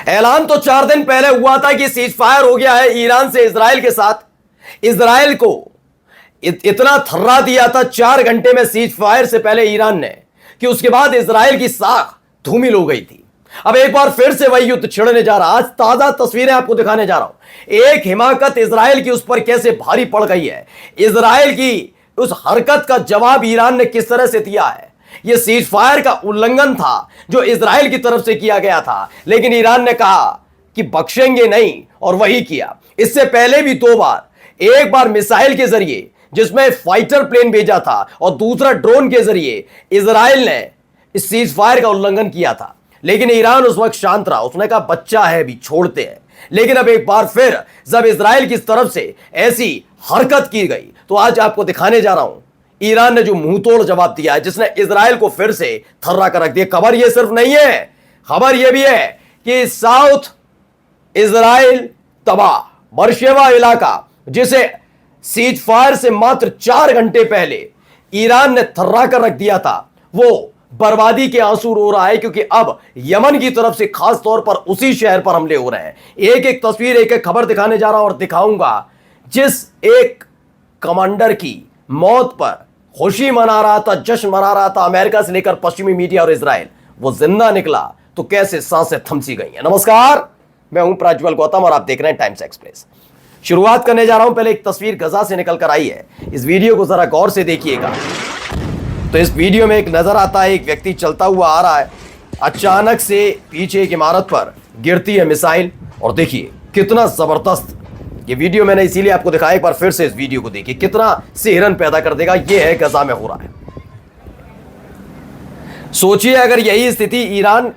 ऐलान तो 4 दिन पहले हुआ था कि सीज फायर हो गया है ईरान से इजराइल के साथ। इजराइल को इतना थर्रा दिया था 4 घंटे में सीज फायर से पहले ईरान ने कि उसके बाद इजराइल की साख धूमिल हो गई थी। अब एक बार फिर से वही युद्ध छिड़ने जा रहा। आज ताजा तस्वीरें आपको दिखाने जा रहा हूं। एक हिमाकत इजराइल की उस पर कैसे भारी पड़ गई है। इजराइल की उस हरकत का जवाब ईरान ने किस तरह से दिया है। यह सीज फायर का उल्लंघन था जो इजराइल की तरफ से किया गया था, लेकिन ईरान ने कहा कि बख्शेंगे नहीं और वही किया। इससे पहले भी 2 बार, एक बार मिसाइल के जरिए जिसमें फाइटर प्लेन भेजा था और दूसरा ड्रोन के जरिए इजराइल ने इस सीज फायर का उल्लंघन किया था, लेकिन ईरान उस वक्त शांत रहा। उसने कहा बच्चा है भी छोड़ते हैं। लेकिन अब एक बार फिर जब इजराइल की तरफ से ऐसी हरकत की गई तो आज आपको दिखाने जा रहा हूं ईरान ने जो मुंहतोड़ जवाब दिया है, जिसने इजराइल को फिर से थर्रा कर रख दिया। खबर यह सिर्फ नहीं है, खबर यह भी है कि साउथ इजराइल तबाह बरशेवा इलाका, जिसे सीज फायर से मात्र 4 घंटे पहले ईरान ने थर्रा कर रख दिया था, वो बर्बादी के आंसू रो रहा है, क्योंकि अब यमन की तरफ से खास तौर पर उसी शहर पर हमले हो रहे हैं। एक एक तस्वीर, एक एक खबर दिखाने जा रहा हूं और दिखाऊंगा जिस एक कमांडर की मौत पर खुशी मना रहा था, जश्न मना रहा था अमेरिका से लेकर पश्चिमी मीडिया और इजराइल, वो जिंदा निकला तो कैसे सांसें थमसी गई हैं। नमस्कार, मैं हूं प्रज्वल गौतम और आप देख रहे हैं टाइम्स एक्सप्रेस। शुरुआत करने जा रहा हूं, पहले एक तस्वीर गजा से निकल कर आई है। इस वीडियो को जरा गौर से देखिएगा। तो इस वीडियो में एक नजर आता है, एक व्यक्ति चलता हुआ आ रहा है, अचानक से पीछे एक इमारत पर गिरती है मिसाइल और देखिए कितना जबरदस्त ये वीडियो मैंने इसीलिए आपको दिखाया। एक बार फिर से इस वीडियो को देखिए, कितना सिहरन पैदा कर देगा। ये है गजा में हो रहा है। सोचिए अगर यही स्थिति ईरान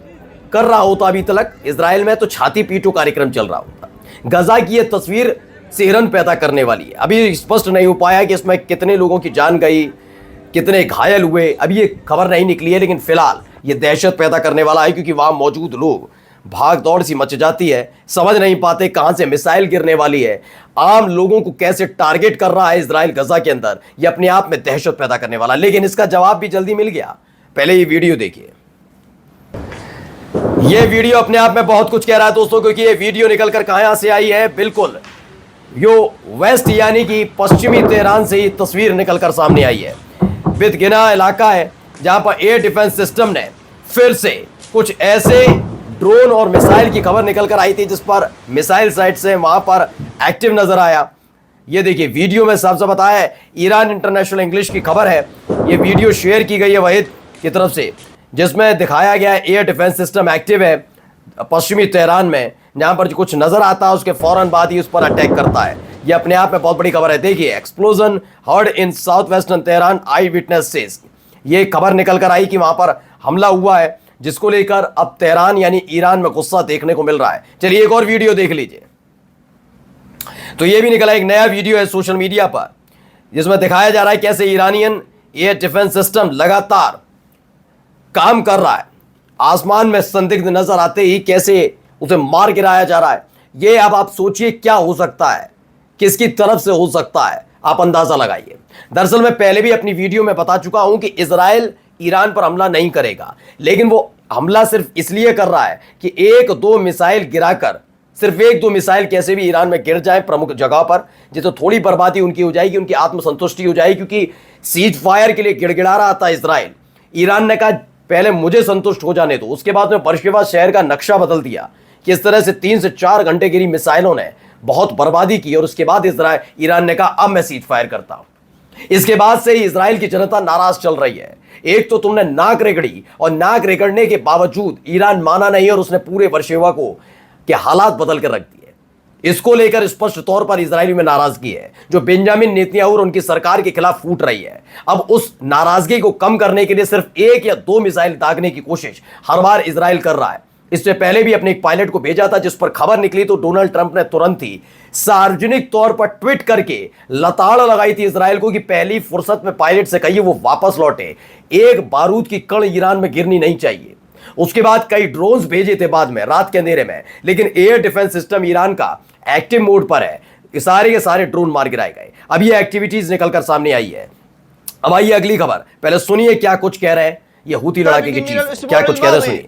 कर रहा होता अभी तक इजराइल में, तो छाती पीटू कार्यक्रम चल रहा होता। गजा की यह तस्वीर सिहरन पैदा करने वाली है। अभी स्पष्ट नहीं हो पाया कि इसमें कितने लोगों की जान गई, कितने घायल हुए, अभी ये खबर नहीं निकली है, लेकिन फिलहाल ये दहशत पैदा करने वाला है, क्योंकि वहां मौजूद लोग भाग दौड़ सी मच जाती है, समझ नहीं पाते कहां से मिसाइल गिरने वाली है, आम लोगों को कैसे टारगेट कर रहा है इजराइल गजा के अंदर। ये अपने आप में दहशत पैदा करने वाला, लेकिन इसका जवाब भी जल्दी मिल गया। पहले ये वीडियो देखिए। ये वीडियो अपने आप में बहुत कुछ कह रहा है दोस्तों, क्योंकि ये वीडियो निकलकर कहां से आई है, बिल्कुल यो वेस्ट यानी कि पश्चिमी तेहरान से ही तस्वीर निकलकर सामने आई है। बिदगिना इलाका है जहां पर एयर डिफेंस सिस्टम ने फिर से कुछ ऐसे ड्रोन और मिसाइल की खबर निकलकर आई थी जिस पर मिसाइल साइट से वहां पर एक्टिव नजर आया। ये देखिए वीडियो में साफ साफ बताया है, ईरान इंटरनेशनल इंग्लिश की खबर है। ये वीडियो शेयर की गई है वहीद की तरफ से, जिसमें दिखाया गया है एयर डिफेंस सिस्टम एक्टिव है पश्चिमी तेहरान में। जहां पर कुछ नजर आता है उसके फौरन बाद ही उस पर अटैक करता है। ये अपने आप में बहुत बड़ी खबर है। देखिए, explosion heard in south western Tehran, I witness says. ये खबर निकल कर आई कि वहां पर हमला हुआ है, जिसको लेकर अब तेहरान यानी ईरान में गुस्सा देखने को मिल रहा है। चलिए एक और वीडियो देख लीजिए। तो ये भी निकला एक नया वीडियो है सोशल मीडिया पर, जिसमें दिखाया जा रहा है कैसे ईरानियन एयर डिफेंस सिस्टम लगातार काम कर रहा है। आसमान में संदिग्ध नजर आते ही कैसे उसे मार गिराया जा रहा है। ये अब आप सोचिए क्या हो सकता है, किसकी तरफ से हो सकता है, आप अंदाजा लगाइए। दरअसल मैं पहले भी अपनी वीडियो में बता चुका हूं कि इजराइल ईरान पर हमला नहीं करेगा, लेकिन वो हमला सिर्फ इसलिए कर रहा है कि 1-2 मिसाइल गिराकर, सिर्फ 1-2 मिसाइल कैसे भी ईरान में गिर जाए प्रमुख जगह पर, जिससे थोड़ी बर्बादी उनकी हो जाएगी, उनकी आत्मसंतुष्टि हो जाएगी। क्योंकि सीज फायर के लिए गिड़गिड़ा रहा था इजराइल। ईरान ने कहा पहले मुझे संतुष्ट हो जाने दो। उसके बाद में बरशेवा शहर का नक्शा बदल दिया कि इस तरह से 3 से 4 घंटे गिरी मिसाइलों ने बहुत बर्बादी की, और उसके बाद ईरान ने कहा अब मैं सीज फायर करता हूं। इसके बाद से ही इजराइल की जनता नाराज चल रही है। एक तो तुमने नाक रेगड़ी, और नाक रेगड़ने के बावजूद ईरान माना नहीं और उसने पूरे बरशेवा को के हालात बदल कर रख दिए। इसको लेकर स्पष्ट तौर पर इजराइल में नाराजगी है, जो बेंजामिन नेतन्याहू और उनकी सरकार के खिलाफ फूट रही है। अब उस नाराजगी को कम करने के लिए सिर्फ 1 या 2 मिसाइल दागने की कोशिश हर बार इजराइल कर रहा है। इससे पहले भी अपने एक पायलट को भेजा था, जिस पर खबर निकली तो डोनाल्ड ट्रंप ने तुरंत ही सार्वजनिक तौर पर ट्वीट करके लताड़ लगाई थी इजराइल को कि पहली फुर्सत में पायलट से कहिए वो वापस लौटे, एक बारूद की कण ईरान में गिरनी नहीं चाहिए। उसके बाद कई ड्रोन्स भेजे थे बाद में रात के अंधेरे में, लेकिन एयर डिफेंस सिस्टम ईरान का एक्टिव मोड पर है। ये सारे के सारे ड्रोन मार गिराए गए। अब ये एक्टिविटीज निकलकर सामने आई है। अब आइए अगली खबर, पहले सुनिए क्या कुछ कह रहे हैं ये हूती लड़ाके की चीफ, क्या कुछ कह रहे हैं सुनिए।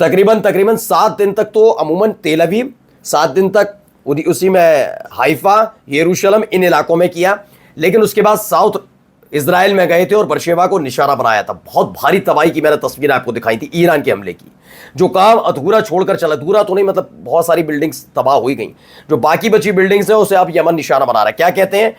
तकरीबन 7 दिन तक, तो अमूमन तेल अवीव 7 दिन तक, उसी में हाइफा, यरूशलेम, इन इलाकों में किया, लेकिन उसके बाद साउथ इजराइल में गए थे और बर्शेवा को निशाना बनाया था। बहुत भारी तबाही की मैंने तस्वीर आपको दिखाई थी ईरान के हमले की। जो काम अधूरा छोड़कर चला, अधूरा तो नहीं मतलब बहुत सारी बिल्डिंग्स तबाह हो गई, जो बाकी बची बिल्डिंग्स है उसे अब यमन निशाना बना रहा है। क्या कहते हैं,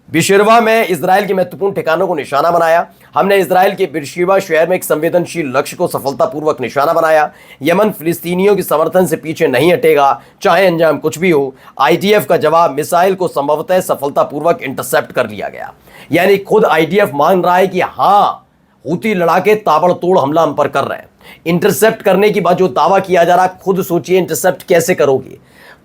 बिशरवा में इजराइल के महत्वपूर्ण ठिकानों को निशाना बनाया। हमने इजराइल के बिरशिवा शहर में एक संवेदनशील लक्ष्य को सफलतापूर्वक निशाना बनाया। यमन फिलिस्तीनियों के समर्थन से पीछे नहीं हटेगा, चाहे अंजाम कुछ भी हो। आईडीएफ का जवाब मिसाइल को संभवतः सफलतापूर्वक इंटरसेप्ट कर लिया गया। यानी खुद आईडीएफ मान रहा है कि हाँ, हूती लड़ाके ताबड़तोड़ हमला हम पर कर रहे हैं। इंटरसेप्ट करने की बात जो दावा किया जा रहा है, खुद सोचिए इंटरसेप्ट कैसे करोगे।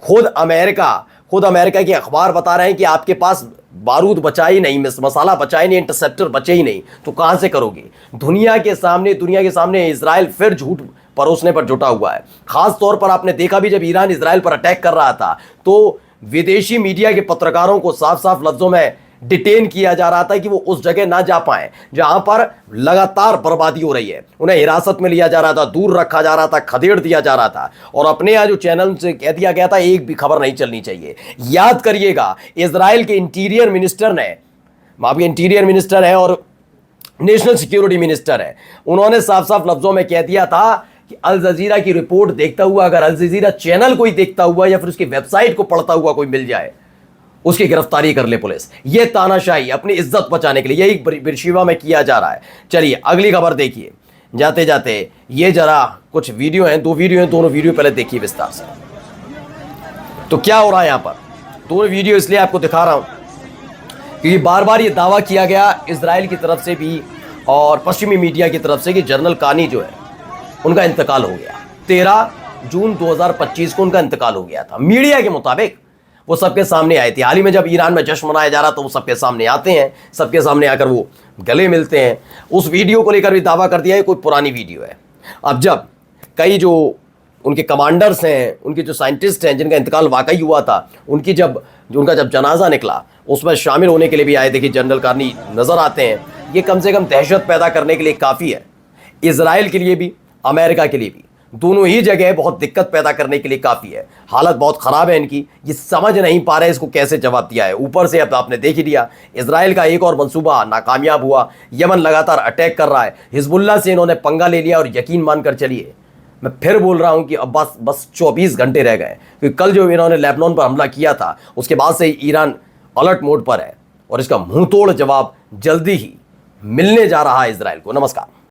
खुद अमेरिका के अखबार बता रहे हैं कि आपके पास बारूद बचा ही नहीं, मसाला बचा ही नहीं, इंटरसेप्टर बचे ही नहीं, तो कहां से करोगे। दुनिया के सामने इजराइल फिर झूठ परोसने पर जुटा हुआ है। खास तौर पर आपने देखा भी, जब ईरान इजराइल पर अटैक कर रहा था तो विदेशी मीडिया के पत्रकारों को साफ साफ लफ्जों में डिटेन किया जा रहा था कि वो उस जगह ना जा पाए जहां पर लगातार बर्बादी हो रही है। उन्हें हिरासत में लिया जा रहा था, दूर रखा जा रहा था, खदेड़ दिया जा रहा था, और अपने यहाँ जो चैनल से कह दिया गया था एक भी खबर नहीं चलनी चाहिए। याद करिएगा, इजराइल के इंटीरियर मिनिस्टर ने, माफी इंटीरियर मिनिस्टर है और नेशनल सिक्योरिटी मिनिस्टर है, उन्होंने साफ साफ लफ्जों में कह दिया था कि अल जजीरा की रिपोर्ट देखता हुआ, अगर अल जजीरा चैनल कोई देखता हुआ या फिर उसकी वेबसाइट को पढ़ता हुआ कोई मिल जाए, उसकी गिरफ्तारी कर ले पुलिस। यह तानाशाही अपनी इज्जत बचाने के लिए यही बिरशिवा में किया जा रहा है। चलिए अगली खबर देखिए जाते जाते। ये जरा कुछ वीडियो हैं, 2 वीडियो हैं, दोनों वीडियो पहले देखिए विस्तार से। तो क्या हो रहा है यहां पर, दोनों वीडियो इसलिए आपको दिखा रहा हूं क्योंकि बार बार ये दावा किया गया इजराइल की तरफ से भी और पश्चिमी मीडिया की तरफ से कि जनरल कानी जो है उनका इंतकाल हो गया। 13 जून 2025 को उनका इंतकाल हो गया था। मीडिया के मुताबिक वो सबके सामने आए थे। हाल ही में जब ईरान में जश्न मनाया जा रहा तो वो सबके सामने आते हैं, सबके सामने आकर वो गले मिलते हैं। उस वीडियो को लेकर भी दावा कर दिया है कोई पुरानी वीडियो है। अब जब कई जो उनके कमांडर्स हैं, उनके जो साइंटिस्ट हैं जिनका इंतकाल वाकई हुआ था, उनका जब जनाजा निकला उसमें शामिल होने के लिए भी आए थे कि जनरल कारनी नजर आते हैं। ये कम से कम दहशत पैदा करने के लिए काफ़ी है, इजराइल के लिए भी अमेरिका के लिए भी, दोनों ही जगह बहुत दिक्कत पैदा करने के लिए काफ़ी है। हालत बहुत ख़राब है इनकी, ये समझ नहीं पा रहे इसको कैसे जवाब दिया है। ऊपर से अब आपने देख ही लिया, इजराइल का एक और मंसूबा नाकामयाब हुआ। यमन लगातार अटैक कर रहा है, हिजबुल्लाह से इन्होंने पंगा ले लिया और यकीन मानकर चलिए, मैं फिर बोल रहा हूं कि अब बस 24 घंटे रह गए, क्योंकि कल जो इन्होंने लेबनान पर हमला किया था उसके बाद से ईरान अलर्ट मोड पर है और इसका मुंह तोड़ जवाब जल्दी ही मिलने जा रहा है इजराइल को। नमस्कार।